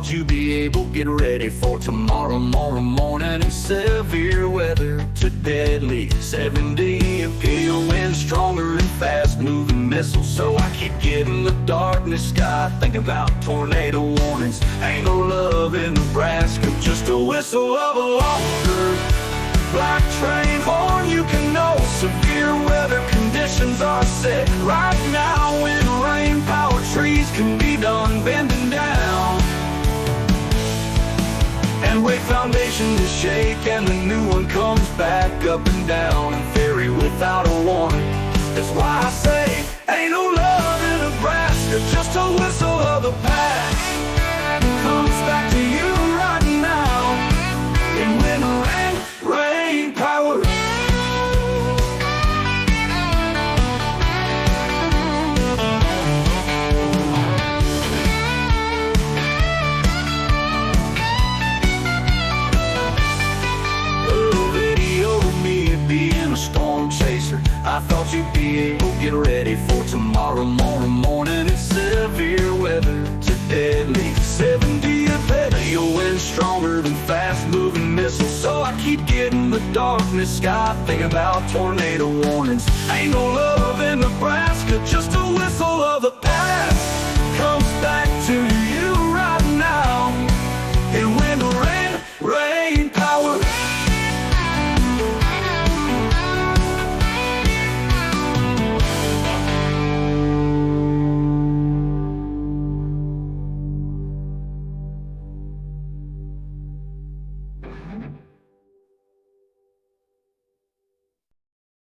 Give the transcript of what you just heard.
thought you'd be able. Get ready for tomorrow morning in severe weather to deadly 70. A gale wind stronger and fast moving missiles. So I keep getting the darkness sky, thinking about tornado warnings. Ain't no love in Nebraska, just a whistle of a longer black train horn. You can know severe weather conditions are set right now, when rain power trees can be done bending down, and wake foundation to shake, and the new one comes back up and down, and ferry without a warning. That's why I say ain't no love in Nebraska, just a whistle of the past comes back to you right now, and when rain power. I thought you'd be able. Get ready for tomorrow morning in severe weather to deadly 70. A gale wind stronger than fast moving missiles. So I keep getting the darkness sky, thinking about tornado warnings. Ain't no love in Nebraska, just a whistle of the past comes back to you